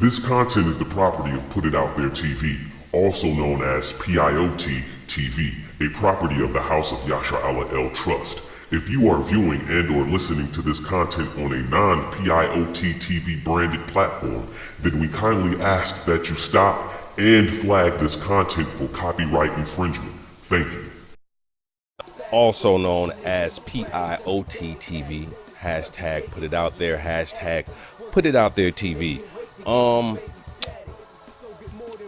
This content is the property of Put It Out There TV, also known as PIOT TV, a property of the House of Yasha Allah El Trust. If you are viewing and or listening to this content on a non-PIOT TV branded platform, then we kindly ask that you stop and flag this content for copyright infringement. Thank you. Also known as PIOT TV, hashtag Put It Out There, hashtag Put It Out There TV.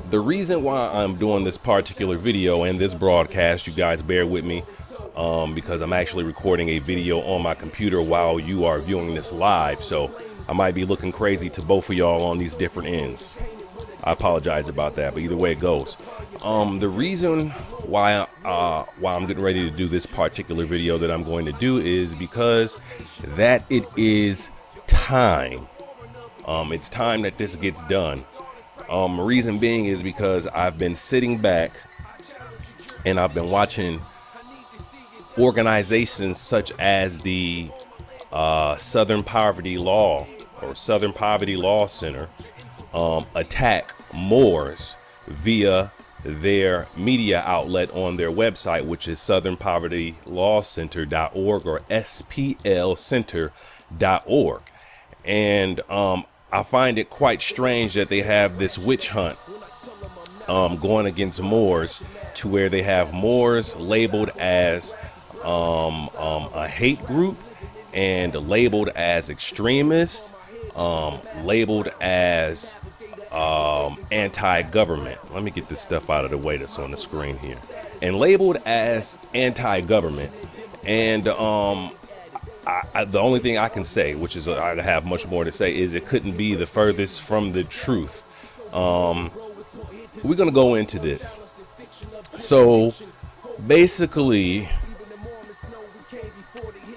The reason why I'm doing this particular video and this broadcast, you guys bear with me, because I'm actually recording a video on my computer while you are viewing this live, so I might be looking crazy to both of y'all on these different ends. I apologize about that, but either way it goes. The reason why I'm getting ready to do this particular video that I'm going to do is because that it is time. It's time that this gets done. Reason being is because I've been sitting back and I've been watching organizations such as the Southern Poverty Law or Southern Poverty Law Center attack Moors via their media outlet on their website, which is southernpovertylawcenter.org or SPLcenter.org. And I find it quite strange that they have this witch hunt going against Moors, to where they have Moors labeled as a hate group and labeled as extremists, labeled as anti-government. Let me get this stuff out of the way that's on the screen here. And labeled as anti-government. And the only thing I can say, which is I have much more to say, is it couldn't be the furthest from the truth. We're going to go into this. So basically,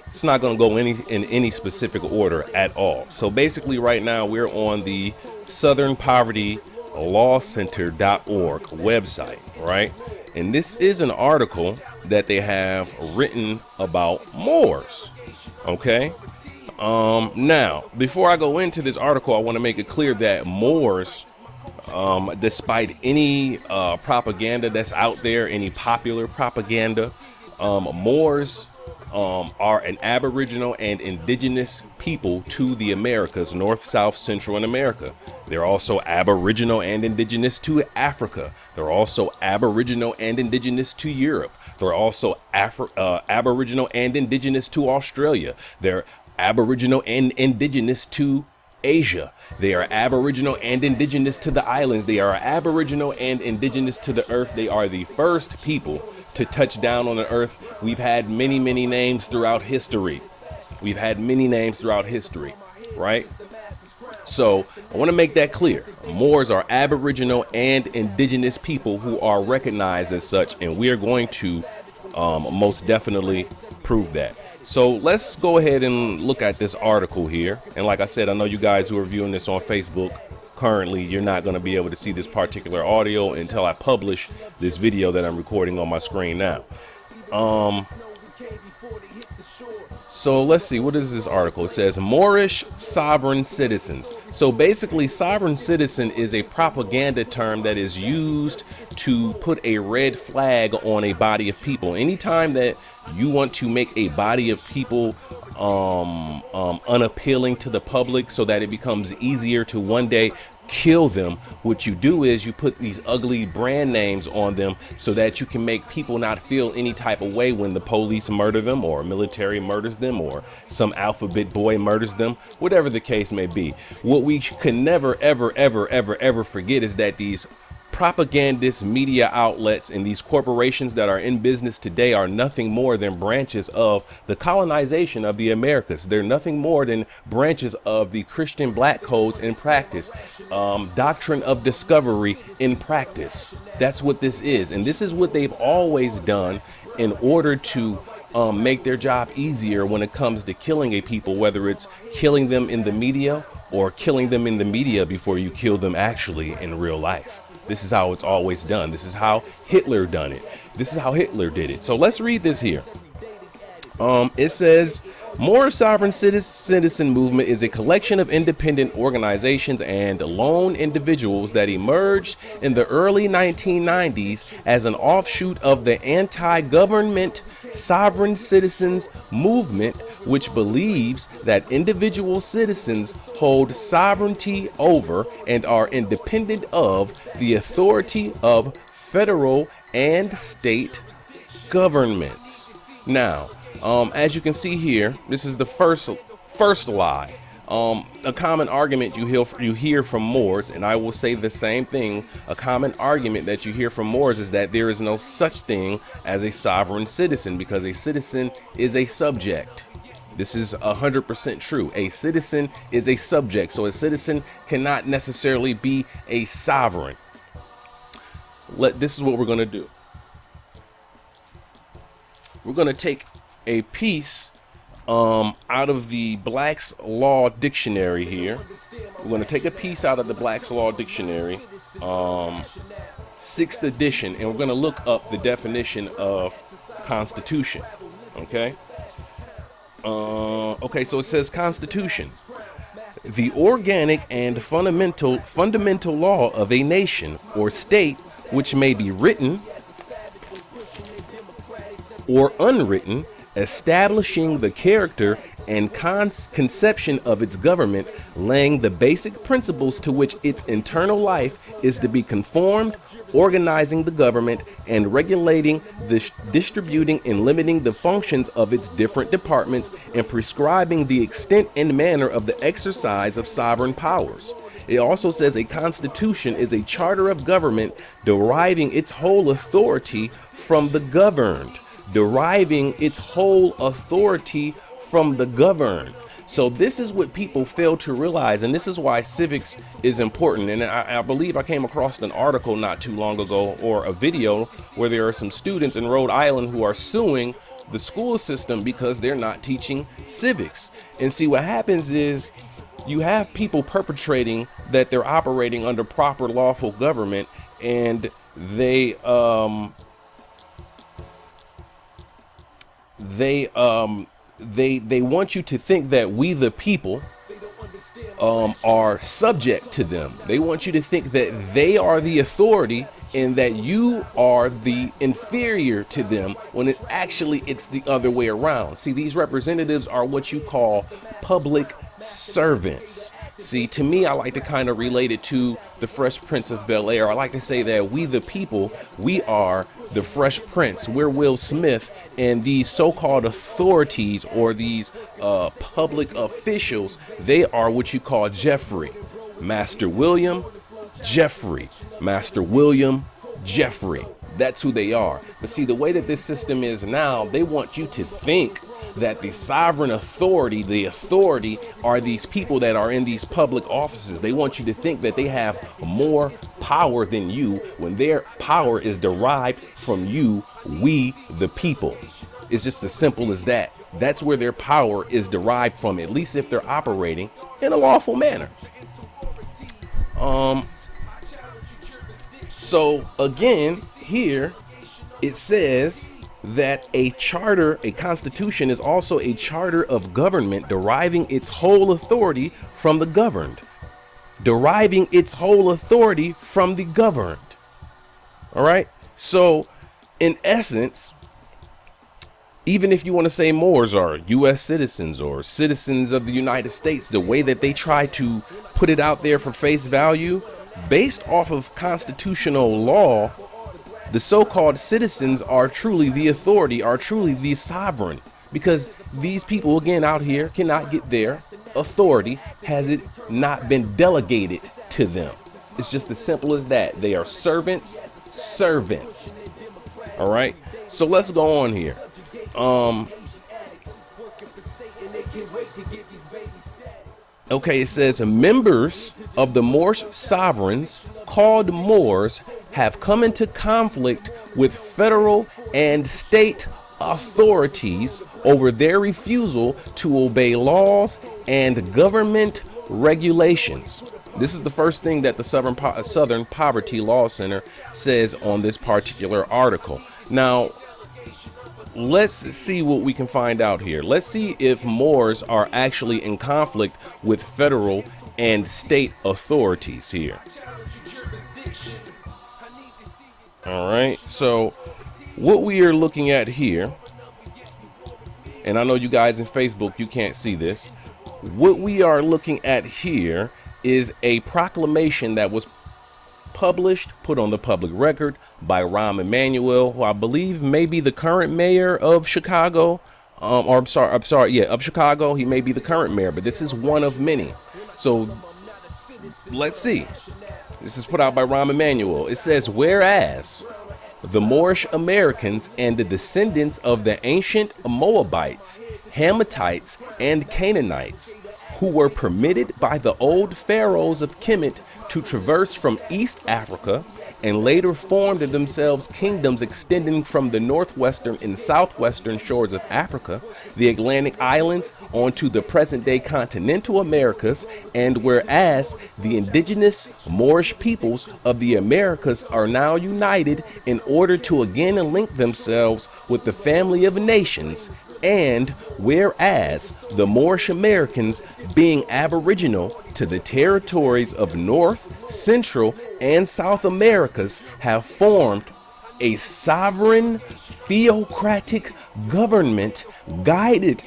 it's not going to go in any specific order at all. So basically right now we're on the southernpovertylawcenter.org website, right? And this is an article that they have written about Moors. Okay. Now, before I go into this article, I want to make it clear that Moors, despite any propaganda that's out there, any popular propaganda, Moors are an Aboriginal and Indigenous people to the Americas, North, South, Central, and America. They're also Aboriginal and Indigenous to Africa. They're also Aboriginal and Indigenous to Europe. They're also Aboriginal and Indigenous to Australia. They're Aboriginal and Indigenous to Asia. They are Aboriginal and Indigenous to the islands. They are Aboriginal and Indigenous to the earth. They are the first people to touch down on the earth. We've had many, many names throughout history. Right? So I want to make that clear. Moors are Aboriginal and Indigenous people who are recognized as such, and we are going to most definitely prove that. So let's go ahead and look at this article here. And like I said, I know you guys who are viewing this on Facebook currently, you're not going to be able to see this particular audio until I publish this video that I'm recording on my screen now. So let's see, what is this article? It says Moorish sovereign citizens. So basically, sovereign citizen is a propaganda term that is used to put a red flag on a body of people. Anytime that you want to make a body of people unappealing to the public so that it becomes easier to one day kill them, what you do is you put these ugly brand names on them so that you can make people not feel any type of way when the police murder them, or military murders them, or some alphabet boy murders them, whatever the case may be. What we can never ever forget is that these propagandist media outlets and these corporations that are in business today are nothing more than branches of the colonization of the Americas. They're nothing more than branches of the Christian black codes in practice, doctrine of discovery in practice. That's what this is. And this is what they've always done in order to make their job easier when it comes to killing a people, whether it's killing them in the media or killing them in the media before you kill them actually in real life. This is how it's always done. This is how Hitler done it. This is how Hitler did it. So let's read this here. It says Moorish Sovereign Citizen Movement is a collection of independent organizations and lone individuals that emerged in the early 1990s as an offshoot of the anti-government sovereign citizens movement, which believes that individual citizens hold sovereignty over and are independent of the authority of federal and state governments. Now, as you can see here, this is the first lie. A common argument you hear from Moors, and I will say the same thing. A common argument that you hear from Moors is that there is no such thing as a sovereign citizen, because a citizen is a subject. This is 100% true. A citizen is a subject, so a citizen cannot necessarily be a sovereign. This is what we're going to do. We're going to take a piece out of the Black's Law Dictionary here. We're going to take a piece out of the Black's Law Dictionary, 6th edition, and we're going to look up the definition of Constitution. Okay? Okay, so it says Constitution: the organic and fundamental law of a nation or state, which may be written or unwritten, establishing the character and conception of its government, laying the basic principles to which its internal life is to be conformed, organizing the government, and regulating, distributing and limiting the functions of its different departments, and prescribing the extent and manner of the exercise of sovereign powers. It also says a constitution is a charter of government deriving its whole authority from the governed. Deriving its whole authority from the governed. So this is what people fail to realize, and this is why civics is important. And I believe I came across an article not too long ago, or a video, where there are some students in Rhode Island who are suing the school system because they're not teaching civics. And see, what happens is you have people perpetrating that they're operating under proper lawful government, and they want you to think that we the people are subject to them. They want you to think that they are the authority and that you are the inferior to them, when it's the other way around. See, these representatives are what you call public servants. See, to me, I like to kind of relate it to the Fresh Prince of Bel-Air. I like to say that we the people, we are the Fresh Prince. We're Will Smith, and these so-called authorities, or these public officials, they are what you call Jeffrey. Master William, Jeffrey. Master William, Jeffrey. That's who they are. But see, the way that this system is now, they want you to think that the sovereign authority, the authority, are these people that are in these public offices. They want you to think that they have more power than you, when their power is derived from you, we the people. It's just as simple as that. That's where their power is derived from, at least if they're operating in a lawful manner. So again, here it says that a constitution is also a charter of government deriving its whole authority from the governed. Deriving its whole authority from the governed. All right. So in essence, even if you want to say Moors are U.S. citizens or citizens of the United States, the way that they try to put it out there for face value, based off of constitutional law, the so-called citizens are truly the authority, are truly the sovereign, because these people, again, out here cannot get their authority, has it not been delegated to them. It's just as simple as that. They are servants. All right. So let's go on here. Okay, it says members of the Moorish Sovereigns, called Moors, have come into conflict with federal and state authorities over their refusal to obey laws and government regulations. This is the first thing that the Southern Poverty Law Center says on this particular article. Now, let's see what we can find out here. Let's see if Moors are actually in conflict with federal and state authorities here. All right, so what we are looking at here, and I know you guys in Facebook, you can't see this. What we are looking at here is a proclamation that was published, put on the public record by Rahm Emanuel, who I believe may be the current mayor of Chicago. Of Chicago. He may be the current mayor, but this is one of many. So let's see. This is put out by Rahm Emanuel. It says, whereas the Moorish Americans and the descendants of the ancient Moabites, Hammatites, and Canaanites, who were permitted by the old pharaohs of Kemet to traverse from East Africa and later formed themselves kingdoms extending from the northwestern and southwestern shores of Africa, the Atlantic islands, onto the present-day continental Americas, and whereas the indigenous Moorish peoples of the Americas are now united in order to again link themselves with the family of nations, and whereas the Moorish Americans, being aboriginal to the territories of North, Central, and South Americas, have formed a sovereign theocratic government guided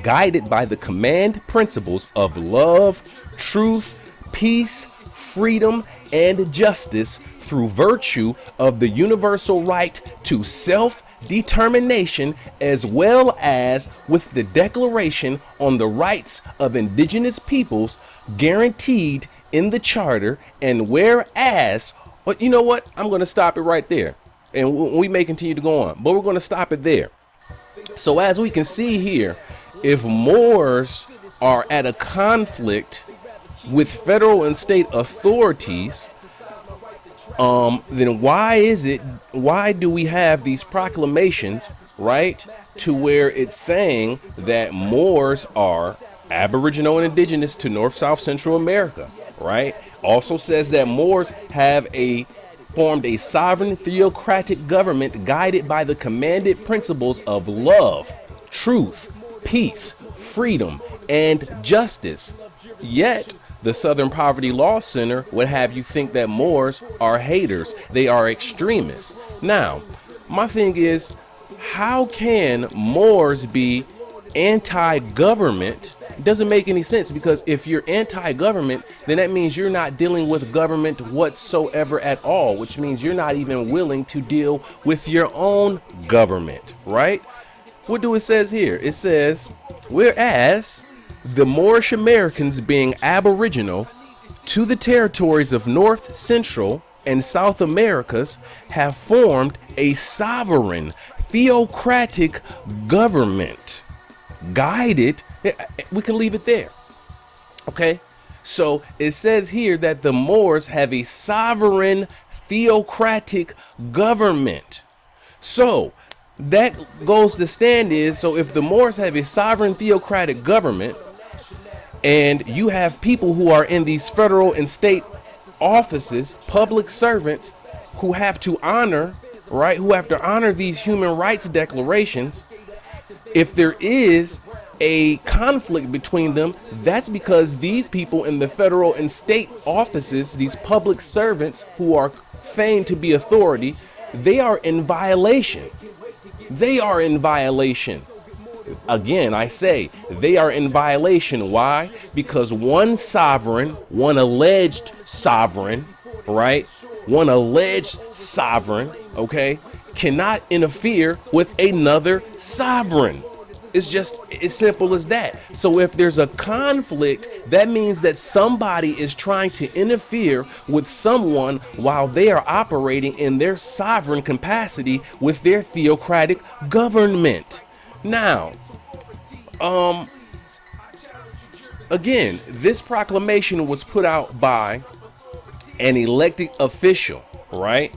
guided by the command principles of love, truth, peace, freedom, and justice, through virtue of the universal right to self-determination, as well as with the Declaration on the Rights of Indigenous Peoples guaranteed in the Charter. And whereas, but you know what? I'm going to stop it right there. And we may continue to go on, but we're going to stop it there. So as we can see here, if Moors are at a conflict with federal and state authorities, then why do we have these proclamations, right, to where it's saying that Moors are Aboriginal and Indigenous to North, South, Central America, right? Also says that Moors have formed a sovereign theocratic government guided by the commanded principles of love, truth, peace, freedom, and justice. Yet the Southern Poverty Law Center would have you think that Moors are haters. They are extremists. Now, my thing is, how can Moors be anti-government? It doesn't make any sense, because if you're anti-government, then that means you're not dealing with government whatsoever at all, which means you're not even willing to deal with your own government, right? What do it says here? It says, whereas the Moorish Americans, being aboriginal to the territories of North, Central, and South Americas, have formed a sovereign theocratic government guided. We can leave it there. Okay, so it says here that the Moors have a sovereign theocratic government. So that goes to stand is, so if the Moors have a sovereign theocratic government, and you have people who are in these federal and state offices, public servants, who have to honor, right, who have to honor these human rights declarations, if there is a conflict between them, that's because these people in the federal and state offices, these public servants who are feigned to be authority, they are in violation. They are in violation. Again, I say they are in violation. Why? Because one sovereign, one alleged sovereign, right? One alleged sovereign, okay, cannot interfere with another sovereign. It's just as simple as that. So if there's a conflict, that means that somebody is trying to interfere with someone while they are operating in their sovereign capacity with their theocratic government. Now, again, this proclamation was put out by an elected official, right?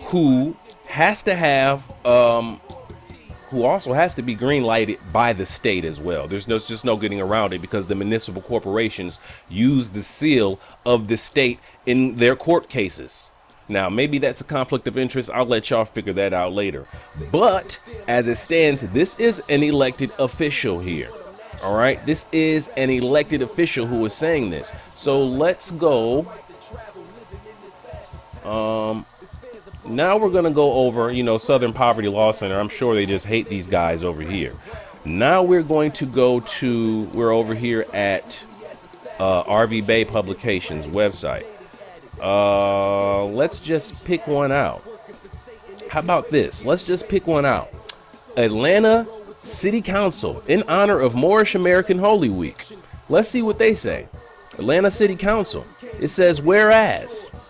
Who has to have, who also has to be green lighted by the state as well. There's just no getting around it, because the municipal corporations use the seal of the state in their court cases. Now, maybe that's a conflict of interest. I'll let y'all figure that out later. But as it stands, this is an elected official here. All right. This is an elected official who is saying this. So let's go. Now we're going to go over, Southern Poverty Law Center. I'm sure they just hate these guys over here. Now we're going to go to, we're over here at RV Bay Publications website. Let's just pick one out. How about this? Let's just pick one out. Atlanta City Council in honor of Moorish American Holy Week. Let's see what they say. Atlanta City Council. It says, whereas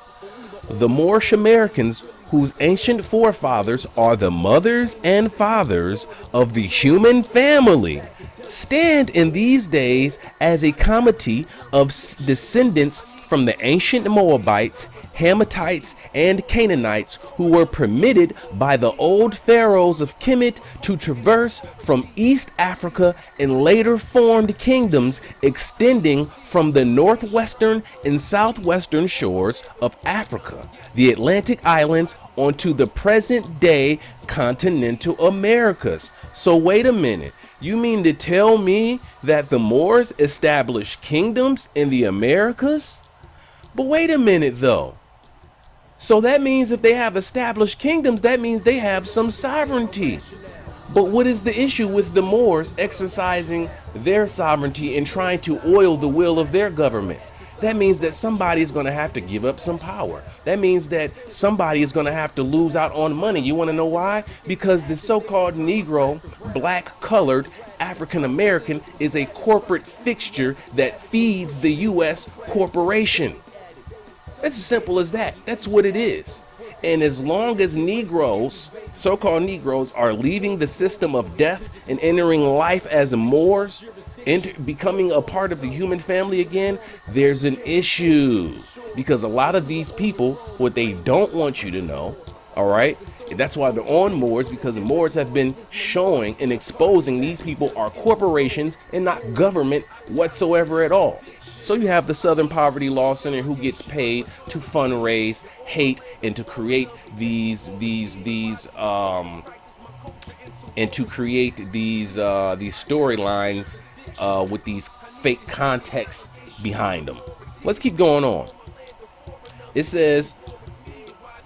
the Moorish Americans, whose ancient forefathers are the mothers and fathers of the human family, stand in these days as a comity of descendants from the ancient Moabites, Hammatites, and Canaanites, who were permitted by the old pharaohs of Kemet to traverse from East Africa and later formed kingdoms extending from the northwestern and southwestern shores of Africa, the Atlantic islands, onto the present day continental Americas. So wait a minute. You mean to tell me that the Moors established kingdoms in the Americas? But wait a minute though. So that means if they have established kingdoms, that means they have some sovereignty. But what is the issue with the Moors exercising their sovereignty and trying to oil the will of their government? That means that somebody is going to have to give up some power. That means that somebody is going to have to lose out on money. You want to know why? Because the so-called Negro, black, colored, African American is a corporate fixture that feeds the U.S. corporation. It's as simple as that. That's what it is. And as long as Negroes, so-called Negroes, are leaving the system of death and entering life as Moors, becoming a part of the human family again, there's an issue. Because a lot of these people, what they don't want you to know, all right, and that's why they're on Moors, because the Moors have been showing and exposing these people are corporations and not government whatsoever at all. So you have the Southern Poverty Law Center, who gets paid to fundraise hate and to create these storylines with these fake contexts behind them. Let's keep going on. It says,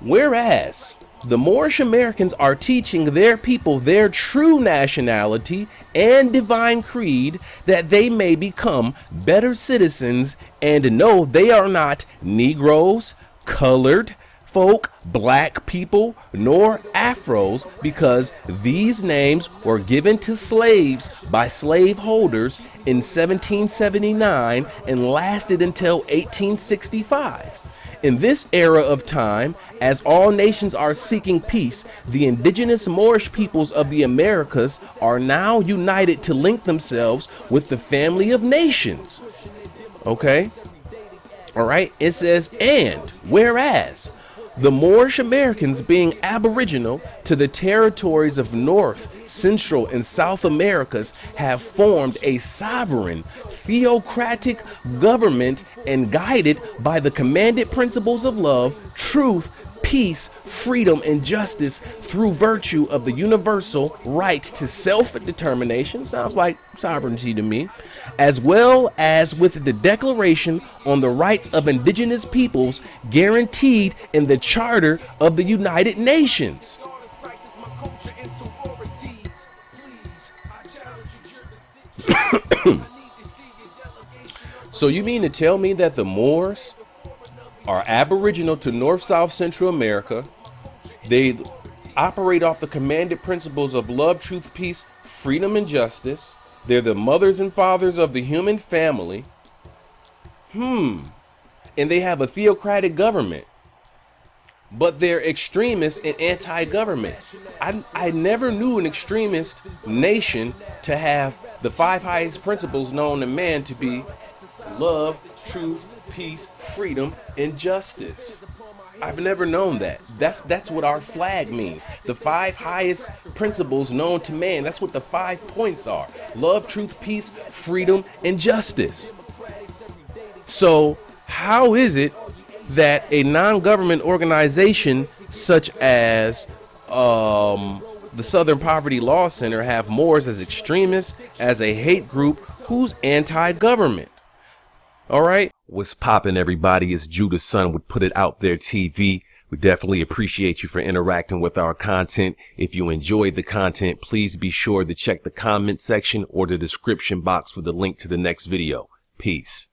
whereas the Moorish Americans are teaching their people their true nationality and divine creed, that they may become better citizens and know they are not Negroes, colored folk, black people, nor Afros, because these names were given to slaves by slaveholders in 1779 and lasted until 1865. In this era of time, as all nations are seeking peace, the indigenous Moorish peoples of the Americas are now united to link themselves with the family of nations. Okay? All right? It says, and whereas the Moorish Americans, being aboriginal to the territories of North, Central, and South Americas, have formed a sovereign, theocratic government and guided by the commanded principles of love, truth, peace, freedom, and justice through virtue of the universal right to self-determination, sounds like sovereignty to me, as well as with the Declaration on the Rights of Indigenous Peoples guaranteed in the Charter of the United Nations. So you mean to tell me that the Moors are aboriginal to North, South, Central America? They operate off the commanded principles of love, truth, peace, freedom, and justice. They're the mothers and fathers of the human family. And they have a theocratic government. But they're extremists and anti-government. I never knew an extremist nation to have the 5 highest principles known to man to be love, truth, peace, freedom, and justice. I've never known that. That's what our flag means. The 5 highest principles known to man. That's what the 5 points are. Love, truth, peace, freedom, and justice. So how is it that a non-government organization such as the Southern Poverty Law Center have Moors as extremists, as a hate group who's anti-government. All right. What's poppin', everybody? It's JudahSon with Put It Out There TV. We definitely appreciate you for interacting with our content. If you enjoyed the content, please be sure to check the comment section or the description box for the link to the next video. Peace.